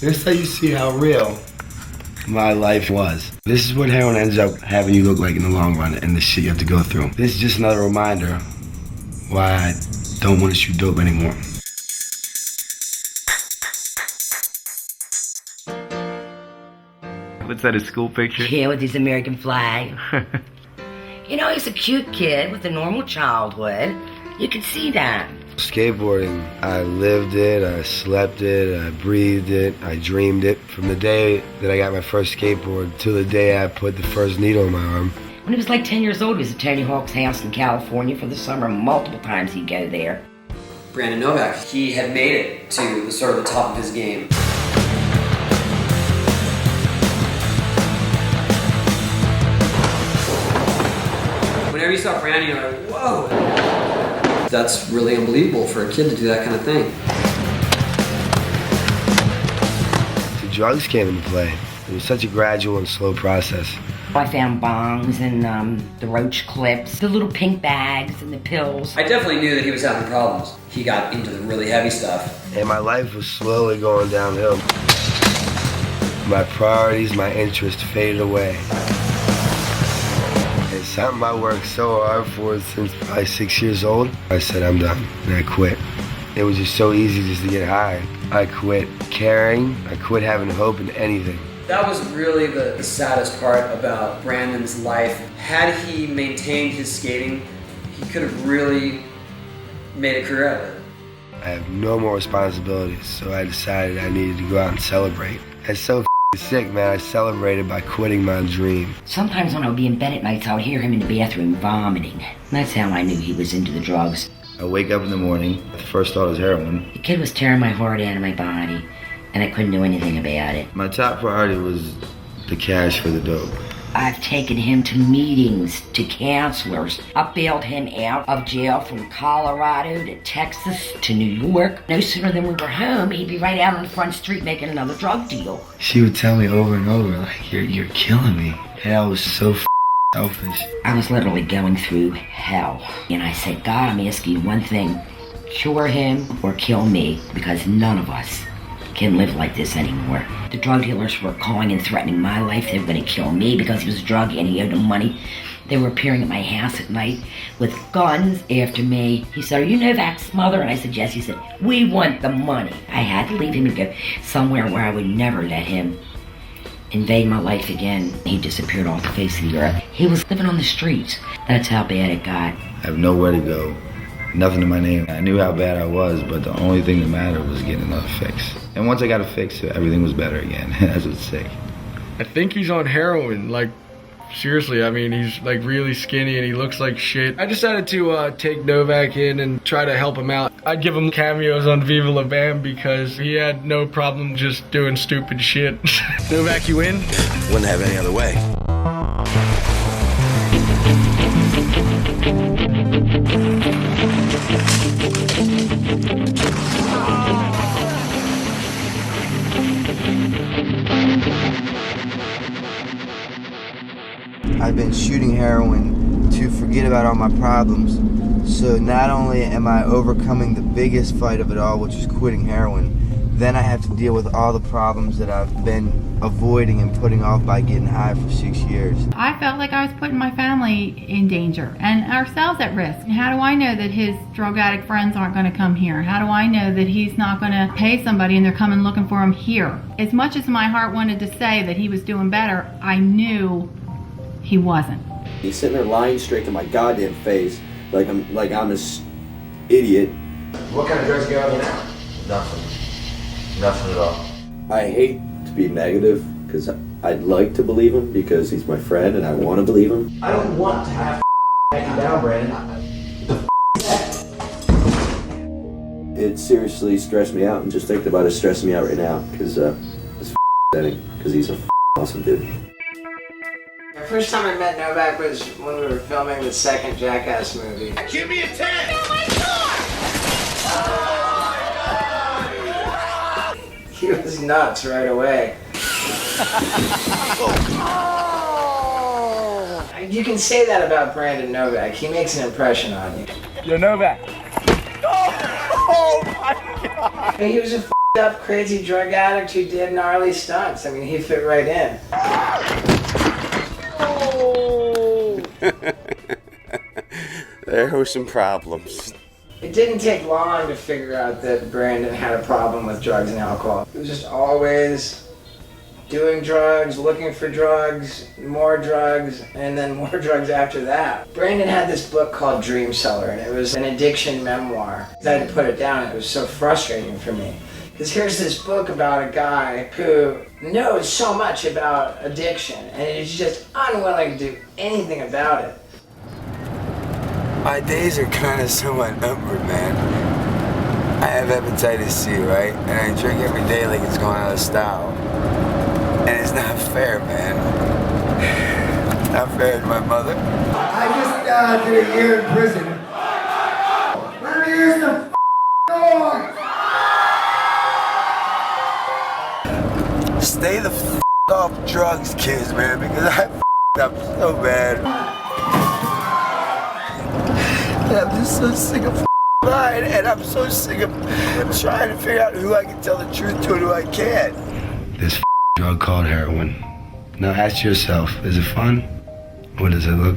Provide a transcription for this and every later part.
This is how you see how real my life was. This is what heroin ends up having you look like in the long run and the shit you have to go through. This is just another reminder why I don't want to shoot dope anymore. What's that, a school picture? Yeah, with his American flag. You know, he's a cute kid with a normal childhood. You can see that. Skateboarding, I lived it, I slept it, I breathed it, I dreamed it. From the day that I got my first skateboard to the day I put the first needle in my arm. When he was like 10 years old, he was at Tony Hawk's house in California for the summer. Multiple times he'd go there. Brandon Novak, he had made it to the sort of the top of his game. Whenever you saw Brandon, you're like, whoa! That's really unbelievable for a kid to do that kind of thing. The drugs came into play. It was such a gradual and slow process. I found bongs and the roach clips, the little pink bags and the pills. I definitely knew that he was having problems. He got into the really heavy stuff. And my life was slowly going downhill. My priorities, my interests faded away. It's something I worked so hard for since probably 6 years old. I said I'm done, and I quit. It was just so easy just to get high. I quit caring, I quit having hope in anything. That was really the saddest part about Brandon's life. Had he maintained his skating, he could have really made a career out of it. I have no more responsibilities, so I decided I needed to go out and celebrate. I was so sick, man. I celebrated by quitting my dream. Sometimes when I would be in bed at nights, I would hear him in the bathroom vomiting. That's how I knew he was into the drugs. I wake up in the morning, the first thought is heroin. The kid was tearing my heart out of my body, and I couldn't do anything about it. My top priority was the cash for the dope. I've taken him to meetings, to counselors. I bailed him out of jail from Colorado to Texas to New York. No sooner than we were home, he'd be right out on the front street making another drug deal. She would tell me over and over, like, you're killing me. And I was so selfish. I was literally going through hell. And I said, God, I'm asking you one thing. Cure him or kill me, because none of us can live like this anymore. The drug dealers were calling and threatening my life. They were going to kill me because he was a drug and he owed them money. They were appearing at my house at night with guns after me. He said, are you Novak's mother? And I said, yes. He said, we want the money. I had to leave him and go somewhere where I would never let him invade my life again. He disappeared off the face of the earth. He was living on the streets. That's how bad it got. I have nowhere to go, nothing to my name. I knew how bad I was, but the only thing that mattered was getting another fix. And once I got a fix, everything was better again, as would say. I think he's on heroin, like, seriously. I mean, he's like really skinny and he looks like shit. I decided to take Novak in and try to help him out. I'd give him cameos on Viva La Bam because he had no problem just doing stupid shit. Novak, you in? Wouldn't have any other way. I've been shooting heroin to forget about all my problems. So not only am I overcoming the biggest fight of it all, which is quitting heroin, then I have to deal with all the problems that I've been avoiding and putting off by getting high for 6 years. I felt like I was putting my family in danger and ourselves at risk. How do I know that his drug addict friends aren't going to come here? How do I know that he's not going to pay somebody and they're coming looking for him here? As much as my heart wanted to say that he was doing better, I knew he wasn't. He's sitting there lying straight to my goddamn face, like I'm this idiot. What kind of drugs you got on you now? Nothing. Nothing at all. I hate to be negative because I'd like to believe him because he's my friend and I want to believe him. I don't want to have to back you down, Brandon. It seriously stressed me out, and just thinking about it stressing me out right now because it's upsetting because he's a awesome dude. The first time I met Novak was when we were filming the second Jackass movie. Give me a 10! Oh my God! He was nuts right away. You can say that about Brandon Novak. He makes an impression on you. Yo, Novak. Oh my God! He was a up, crazy drug addict who did gnarly stunts. I mean, he fit right in. There were some problems. It didn't take long to figure out that Brandon had a problem with drugs and alcohol. He was just always doing drugs, looking for drugs, and then more drugs after that. Brandon had this book called Dream Seller, and it was an addiction memoir. I had to put it down. It was so frustrating for me. Because here's this book about a guy who knows so much about addiction, and he's just unwilling to do anything about it. My days are kind of somewhat numbered, man. I have hepatitis C, right? And I drink every day like it's going out of style. And it's not fair, man. Not fair to my mother. I just did a year in prison. Where's the dog? Stay the off drugs, kids, man, because I up so bad. I'm just so sick of lying, and I'm so sick of trying to figure out who I can tell the truth to and who I can't. This drug called heroin. Now ask yourself, is it fun? Or does it look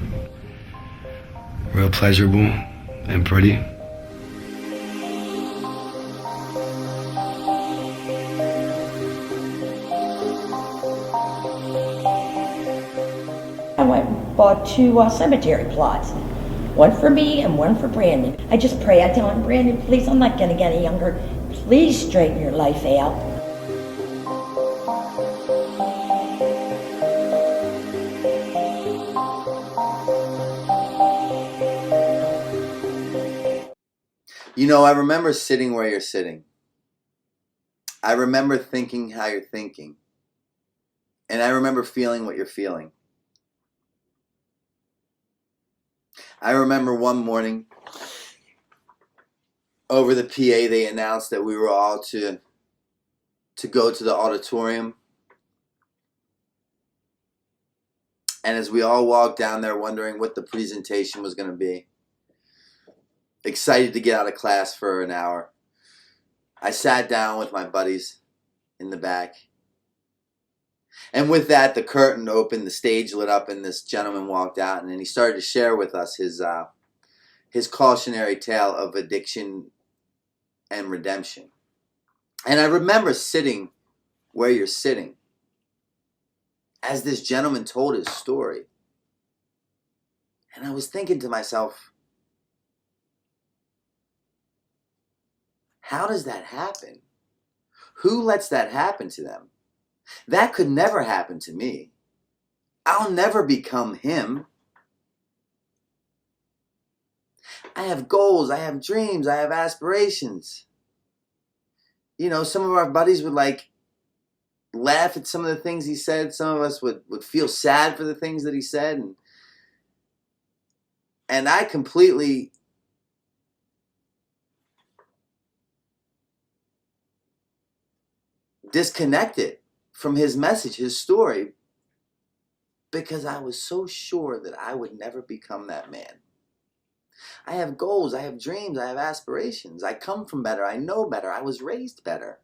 real pleasurable and pretty? I went and bought 2 cemetery plots. One for me and one for Brandon. I just pray, I tell him, Brandon, please, I'm not gonna get any younger. Please straighten your life out. You know, I remember sitting where you're sitting. I remember thinking how you're thinking. And I remember feeling what you're feeling. I remember one morning, over the PA, they announced that we were all to go to the auditorium. And as we all walked down there wondering what the presentation was going to be, excited to get out of class for an hour, I sat down with my buddies in the back. And with that, the curtain opened, the stage lit up, and this gentleman walked out, and then he started to share with us his cautionary tale of addiction and redemption. And I remember sitting where you're sitting as this gentleman told his story. And I was thinking to myself, how does that happen? Who lets that happen to them? That could never happen to me. I'll never become him. I have goals, I have dreams, I have aspirations. You know, some of our buddies would laugh at some of the things he said. Some of us would feel sad for the things that he said. And I completely disconnected from his message, his story, because I was so sure that I would never become that man. I have goals, I have dreams, I have aspirations. I come from better, I know better, I was raised better.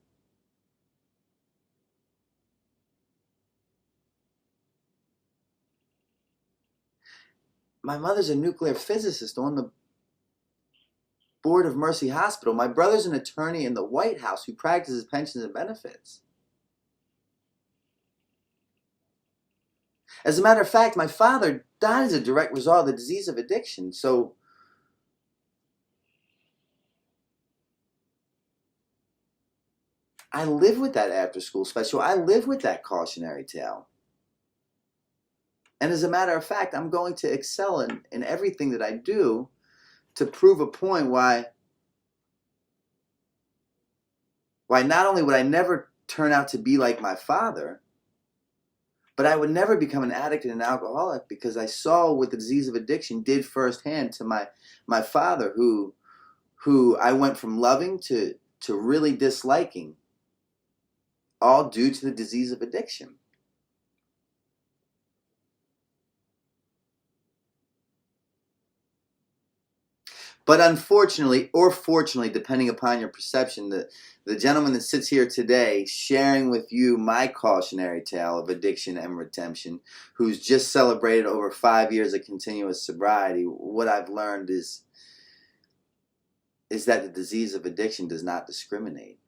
My mother's a nuclear physicist on the board of Mercy Hospital. My brother's an attorney in the White House who practices pensions and benefits. As a matter of fact, my father died as a direct result of the disease of addiction. So I live with that after school special. I live with that cautionary tale. And as a matter of fact, I'm going to excel in everything that I do to prove a point why not only would I never turn out to be like my father, but I would never become an addict and an alcoholic, because I saw what the disease of addiction did firsthand to my father, who I went from loving to really disliking, all due to the disease of addiction. But unfortunately, or fortunately, depending upon your perception, the gentleman that sits here today sharing with you my cautionary tale of addiction and redemption, who's just celebrated over 5 years of continuous sobriety, what I've learned is that the disease of addiction does not discriminate.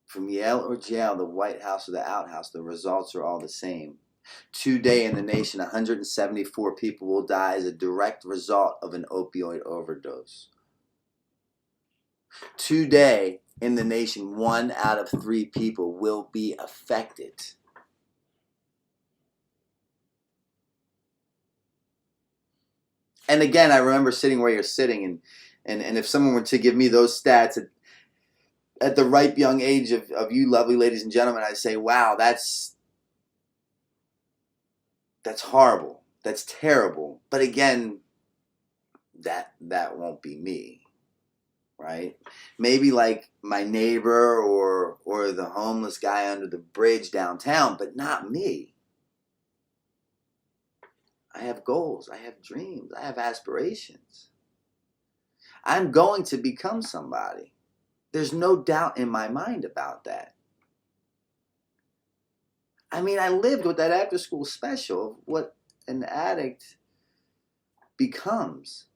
From Yale or jail, the White House or the outhouse, the results are all the same. Today in the nation, 174 people will die as a direct result of an opioid overdose. Today in the nation, 1 out of 3 people will be affected. And again, I remember sitting where you're sitting, and if someone were to give me those stats at the ripe young age of you lovely ladies and gentlemen, I'd say, wow, that's horrible. That's terrible. But again, that won't be me, right? Maybe like my neighbor or the homeless guy under the bridge downtown, but not me. I have goals. I have dreams. I have aspirations. I'm going to become somebody. There's no doubt in my mind about that. I mean, I lived with that after school special of what an addict becomes.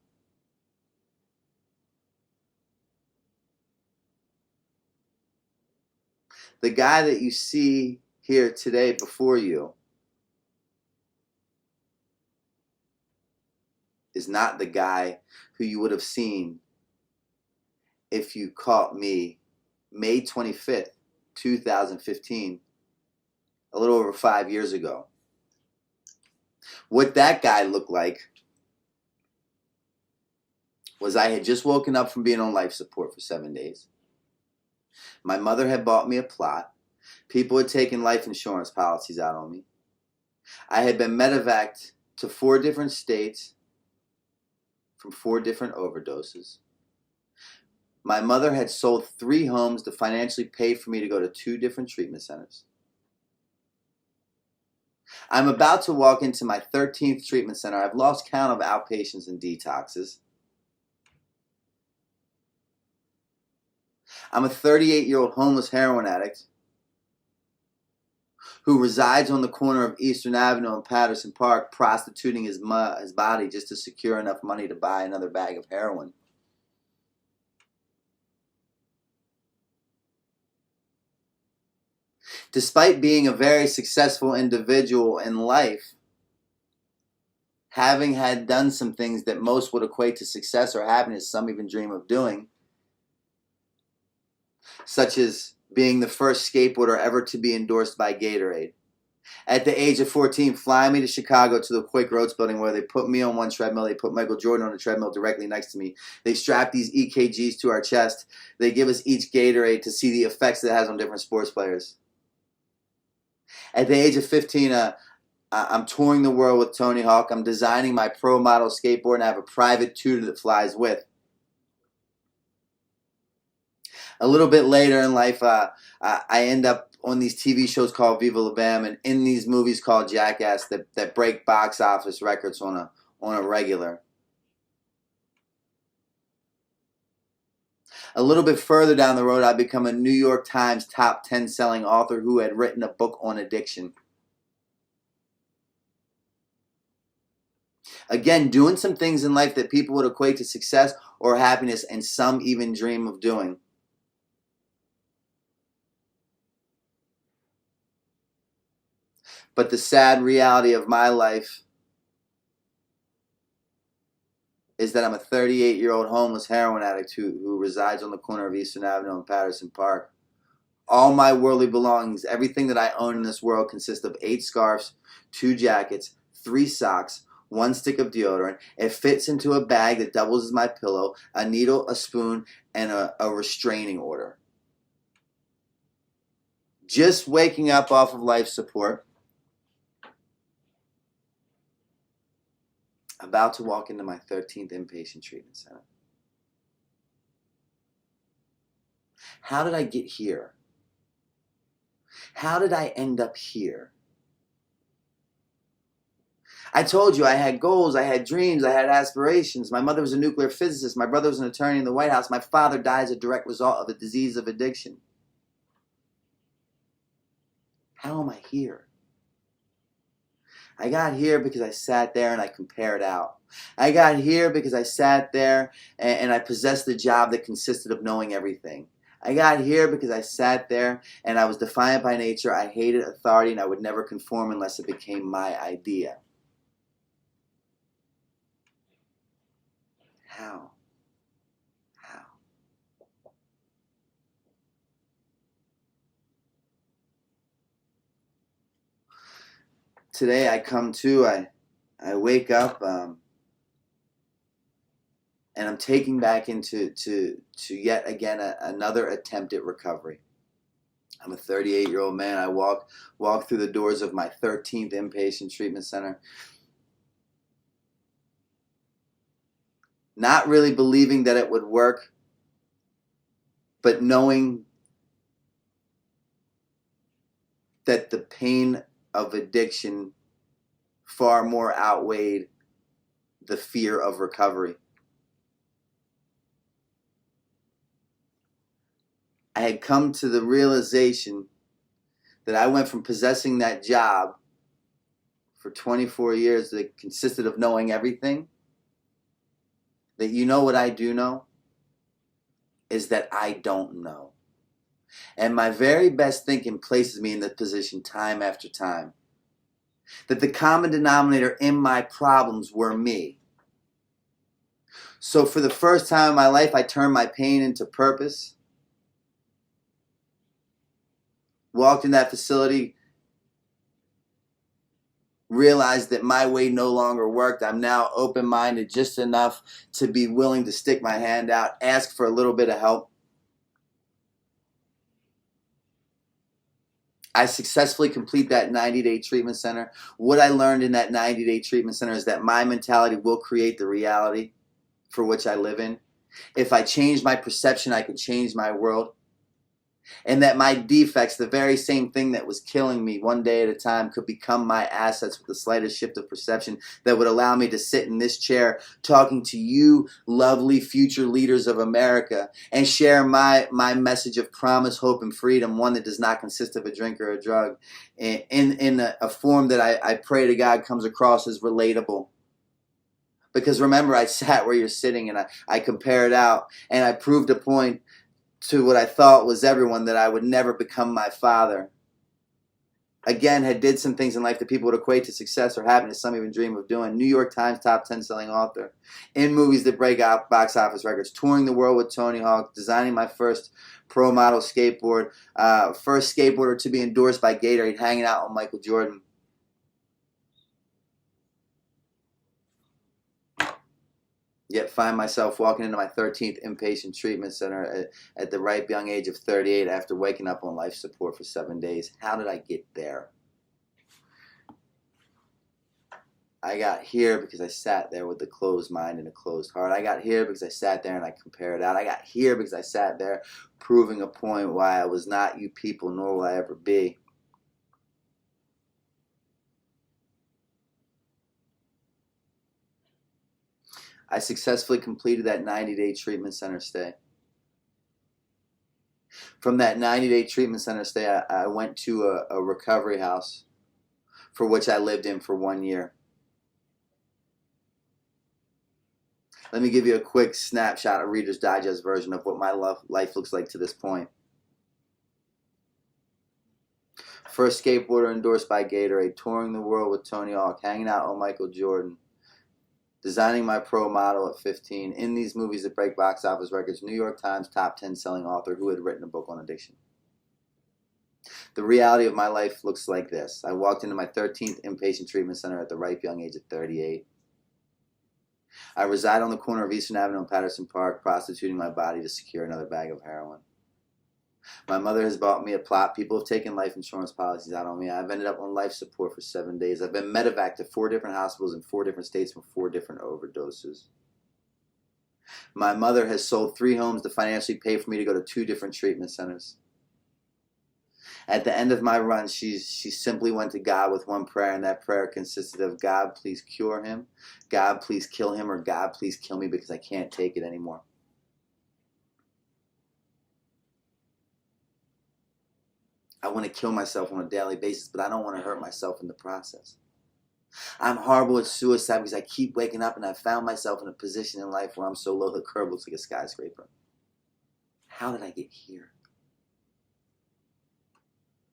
The guy that you see here today before you is not the guy who you would have seen if you caught me May 25th, 2015, a little over 5 years ago. What that guy looked like was I had just woken up from being on life support for 7 days. My mother had bought me a plot. People had taken life insurance policies out on me. I had been medevaced to 4 different states from 4 different overdoses. My mother had sold 3 homes to financially pay for me to go to 2 different treatment centers. I'm about to walk into my 13th treatment center. I've lost count of outpatients and detoxes. I'm a 38-year-old homeless heroin addict who resides on the corner of Eastern Avenue and Patterson Park, prostituting his body just to secure enough money to buy another bag of heroin. Despite being a very successful individual in life, having had done some things that most would equate to success or happiness, some even dream of doing, such as being the first skateboarder ever to be endorsed by Gatorade. At the age of 14, flying me to Chicago to the Quake Roads building where they put me on one treadmill, they put Michael Jordan on a treadmill directly next to me. They strap these EKGs to our chest. They give us each Gatorade to see the effects that it has on different sports players. At the age of 15, I'm touring the world with Tony Hawk. I'm designing my pro model skateboard and I have a private tutor that flies with. A little bit later in life, I end up on these TV shows called Viva La Bam and in these movies called Jackass that break box office records on a regular. A little bit further down the road, I become a New York Times top 10 selling author who had written a book on addiction. Again, doing some things in life that people would equate to success or happiness, and some even dream of doing. But the sad reality of my life is that I'm a 38-year-old homeless heroin addict who resides on the corner of Eastern Avenue and Patterson Park. All my worldly belongings, everything that I own in this world, consists of 8 scarves, 2 jackets, 3 socks, 1 stick of deodorant. It fits into a bag that doubles as my pillow, a needle, a spoon, and a restraining order. Just waking up off of life support, about to walk into my 13th inpatient treatment center. How did I get here? How did I end up here? I told you I had goals, I had dreams, I had aspirations. My mother was a nuclear physicist. My brother was an attorney in the White House. My father died as a direct result of a disease of addiction. How am I here? I got here because I sat there and I compared out. I got here because I sat there and I possessed the job that consisted of knowing everything. I got here because I sat there and I was defiant by nature. I hated authority and I would never conform unless it became my idea. How? How? Today I come to, I wake up and I'm taking back into yet again another attempt at recovery. I'm a 38-year-old man. I walk through the doors of my 13th inpatient treatment center, not really believing that it would work, but knowing that the pain of addiction far more outweighed the fear of recovery. I had come to the realization that I went from possessing that job for 24 years that consisted of knowing everything, that you know what I do know is that I don't know. And my very best thinking places me in that position time after time. That the common denominator in my problems were me. So for the first time in my life, I turned my pain into purpose. Walked in that facility, realized that my way no longer worked. I'm now open-minded just enough to be willing to stick my hand out, ask for a little bit of help. I successfully complete that 90-day treatment center. What I learned in that 90-day treatment center is that my mentality will create the reality for which I live in. If I change my perception, I can change my world. And that my defects, the very same thing that was killing me one day at a time, could become my assets with the slightest shift of perception that would allow me to sit in this chair talking to you lovely future leaders of America and share my message of promise, hope, and freedom, one that does not consist of a drink or a drug, in a form that I pray to God comes across as relatable. Because remember, I sat where you're sitting and I compared out and I proved a point to what I thought was everyone, that I would never become my father. Again, had did some things in life that people would equate to success or happiness, some even dream of doing. New York Times top 10 selling author. In movies that break out box office records. Touring the world with Tony Hawk. Designing my first pro model skateboard. First skateboarder to be endorsed by Gatorade. Hanging out with Michael Jordan. Yet find myself walking into my 13th inpatient treatment center at the ripe young age of 38 after waking up on life support for 7 days. How did I get there? I got here because I sat there with a closed mind and a closed heart. I got here because I sat there and I compared out. I got here because I sat there proving a point why I was not you people, nor will I ever be. I successfully completed that 90-day treatment center stay. From that 90-day treatment center stay, I went to a recovery house for which I lived in for 1 year. Let me give you a quick snapshot, a Reader's Digest version of what my life looks like to this point. First skateboarder endorsed by Gatorade, touring the world with Tony Hawk, hanging out with Michael Jordan. Designing my pro model at 15, in these movies that break box office records, New York Times top 10 selling author who had written a book on addiction. The reality of my life looks like this. I walked into my 13th inpatient treatment center at the ripe young age of 38. I reside on the corner of Eastern Avenue and Patterson Park, prostituting my body to secure another bag of heroin. My mother has bought me a plot. People have taken life insurance policies out on me. I've ended up on life support for 7 days. I've been medevac to 4 different hospitals in 4 different states from 4 different overdoses. My mother has sold 3 homes to financially pay for me to go to 2 different treatment centers. At the end of my run, she simply went to God with one prayer, and that prayer consisted of, God, please cure him, God, please kill him, or God, please kill me because I can't take it anymore. I want to kill myself on a daily basis, but I don't want to hurt myself in the process. I'm horrible at suicide because I keep waking up and I found myself in a position in life where I'm so low the curb looks like a skyscraper. How did I get here?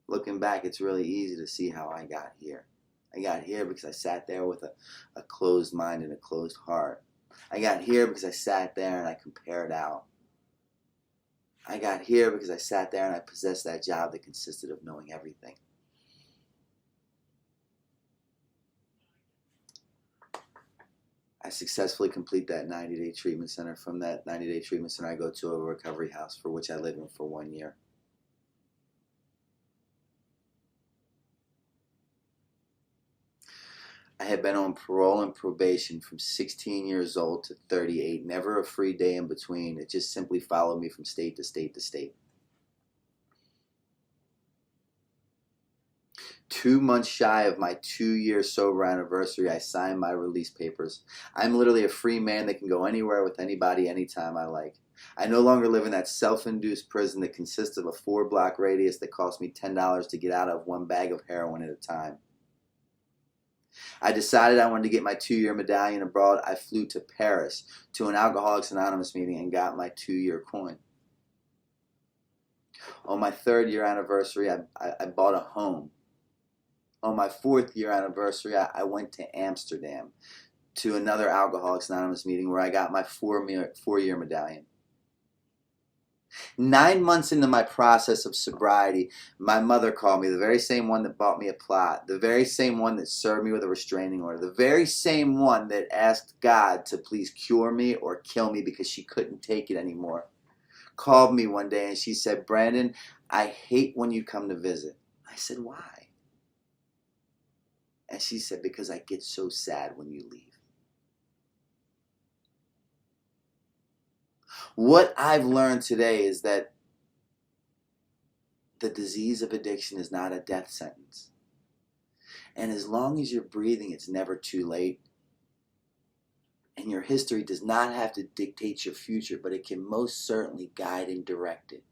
Looking back, it's really easy to see how I got here. I got here because I sat there with a closed mind and a closed heart. I got here because I sat there and I compared out. I got here because I sat there and I possessed that job that consisted of knowing everything. I successfully complete that 90-day treatment center. From that 90-day treatment center, I go to a recovery house for which I live in for 1 year. I had been on parole and probation from 16 years old to 38, never a free day in between. It just simply followed me from state to state to state. 2 months shy of my 2-year sober anniversary, I signed my release papers. I'm literally a free man that can go anywhere with anybody anytime I like. I no longer live in that self-induced prison that consists of a 4-block radius that cost me $10 to get out of one bag of heroin at a time. I decided I wanted to get my 2-year medallion abroad. I flew to Paris to an Alcoholics Anonymous meeting and got my 2-year coin. On my 3rd year anniversary, I bought a home. On my 4th year anniversary, I went to Amsterdam to another Alcoholics Anonymous meeting where I got my 4-year medallion. 9 months into my process of sobriety, my mother called me, the very same one that bought me a plot, the very same one that served me with a restraining order, the very same one that asked God to please cure me or kill me because she couldn't take it anymore, called me one day and she said, Brandon, I hate when you come to visit. I said, why? And she said, because I get so sad when you leave. What I've learned today is that the disease of addiction is not a death sentence. And as long as you're breathing, it's never too late. And your history does not have to dictate your future, but it can most certainly guide and direct it.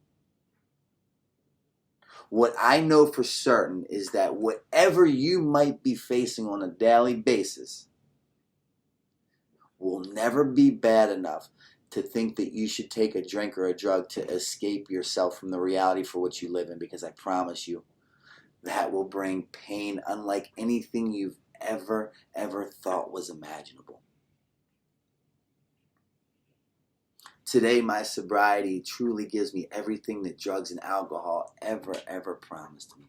What I know for certain is that whatever you might be facing on a daily basis will never be bad enough to think that you should take a drink or a drug to escape yourself from the reality for which you live in, because I promise you that will bring pain unlike anything you've ever thought was imaginable. Today, my sobriety truly gives me everything that drugs and alcohol ever promised me.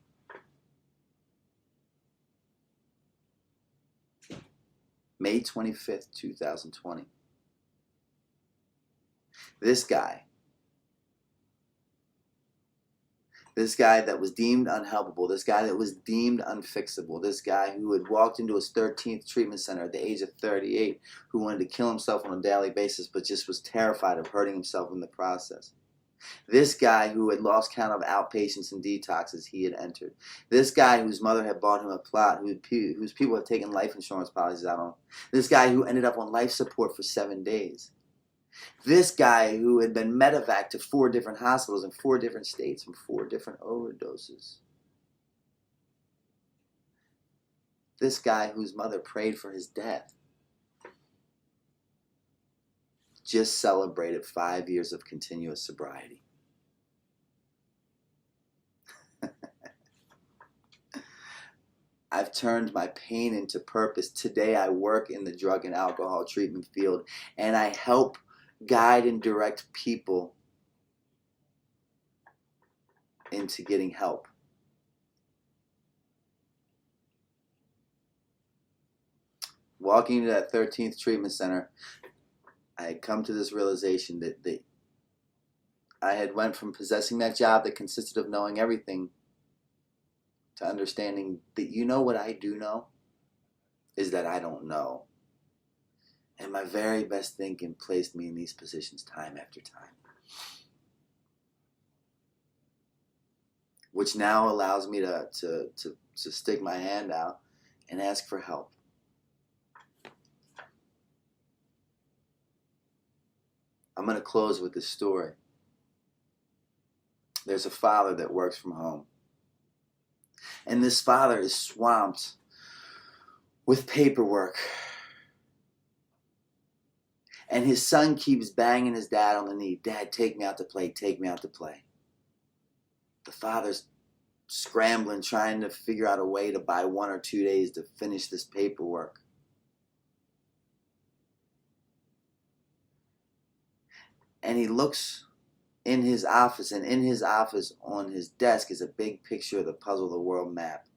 May 25th, 2020. This guy that was deemed unhelpable, this guy that was deemed unfixable, this guy who had walked into his 13th treatment center at the age of 38, who wanted to kill himself on a daily basis but just was terrified of hurting himself in the process. This guy who had lost count of outpatients and detoxes he had entered. This guy whose mother had bought him a plot, whose people had taken life insurance policies out on him. This guy who ended up on life support for 7 days. This guy who had been medevac to 4 different hospitals in 4 different states from 4 different overdoses. This guy whose mother prayed for his death just celebrated 5 years of continuous sobriety. I've turned my pain into purpose. Today I work in the drug and alcohol treatment field, and I help guide and direct people into getting help. Walking into that 13th treatment center, I had come to this realization that I had went from possessing that job that consisted of knowing everything to understanding that what I do know is that I don't know. And my very best thinking placed me in these positions time after time. which now allows me to stick my hand out and ask for help. I'm going to close with this story. There's a father that works from home. And this father is swamped with paperwork. And his son keeps banging his dad on the knee. Dad, take me out to play. Take me out to play. The father's scrambling, trying to figure out a way to buy 1 or 2 days to finish this paperwork. And he looks in his office, and in his office on his desk is a big picture of the puzzle of the world map.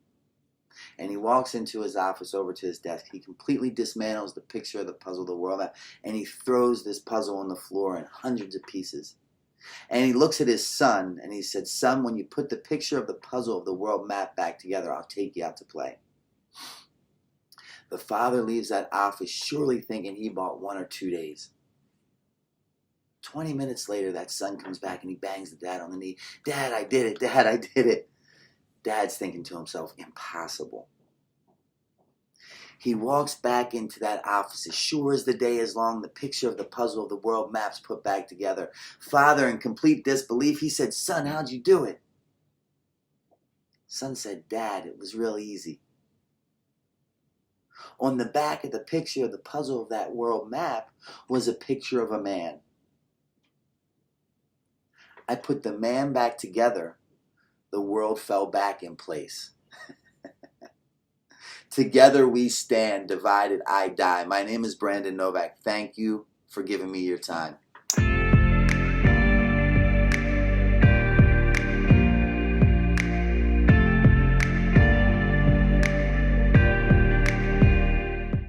And he walks into his office over to his desk. He completely dismantles the picture of the puzzle of the world map, and he throws this puzzle on the floor in hundreds of pieces. And he looks at his son, and he said, son, when you put the picture of the puzzle of the world map back together, I'll take you out to play. The father leaves that office surely thinking he bought 1 or 2 days. 20 minutes later, that son comes back and he bangs the dad on the knee. Dad, I did it. Dad, I did it. Dad's thinking to himself, impossible. He walks back into that office as sure as the day is long, the picture of the puzzle of the world maps put back together. Father, in complete disbelief, he said, son, how'd you do it? Son said, Dad, it was real easy. On the back of the picture of the puzzle of that world map was a picture of a man. I put the man back together. The world fell back in place. Together we stand, divided I die. My name is Brandon Novak. Thank you for giving me your time.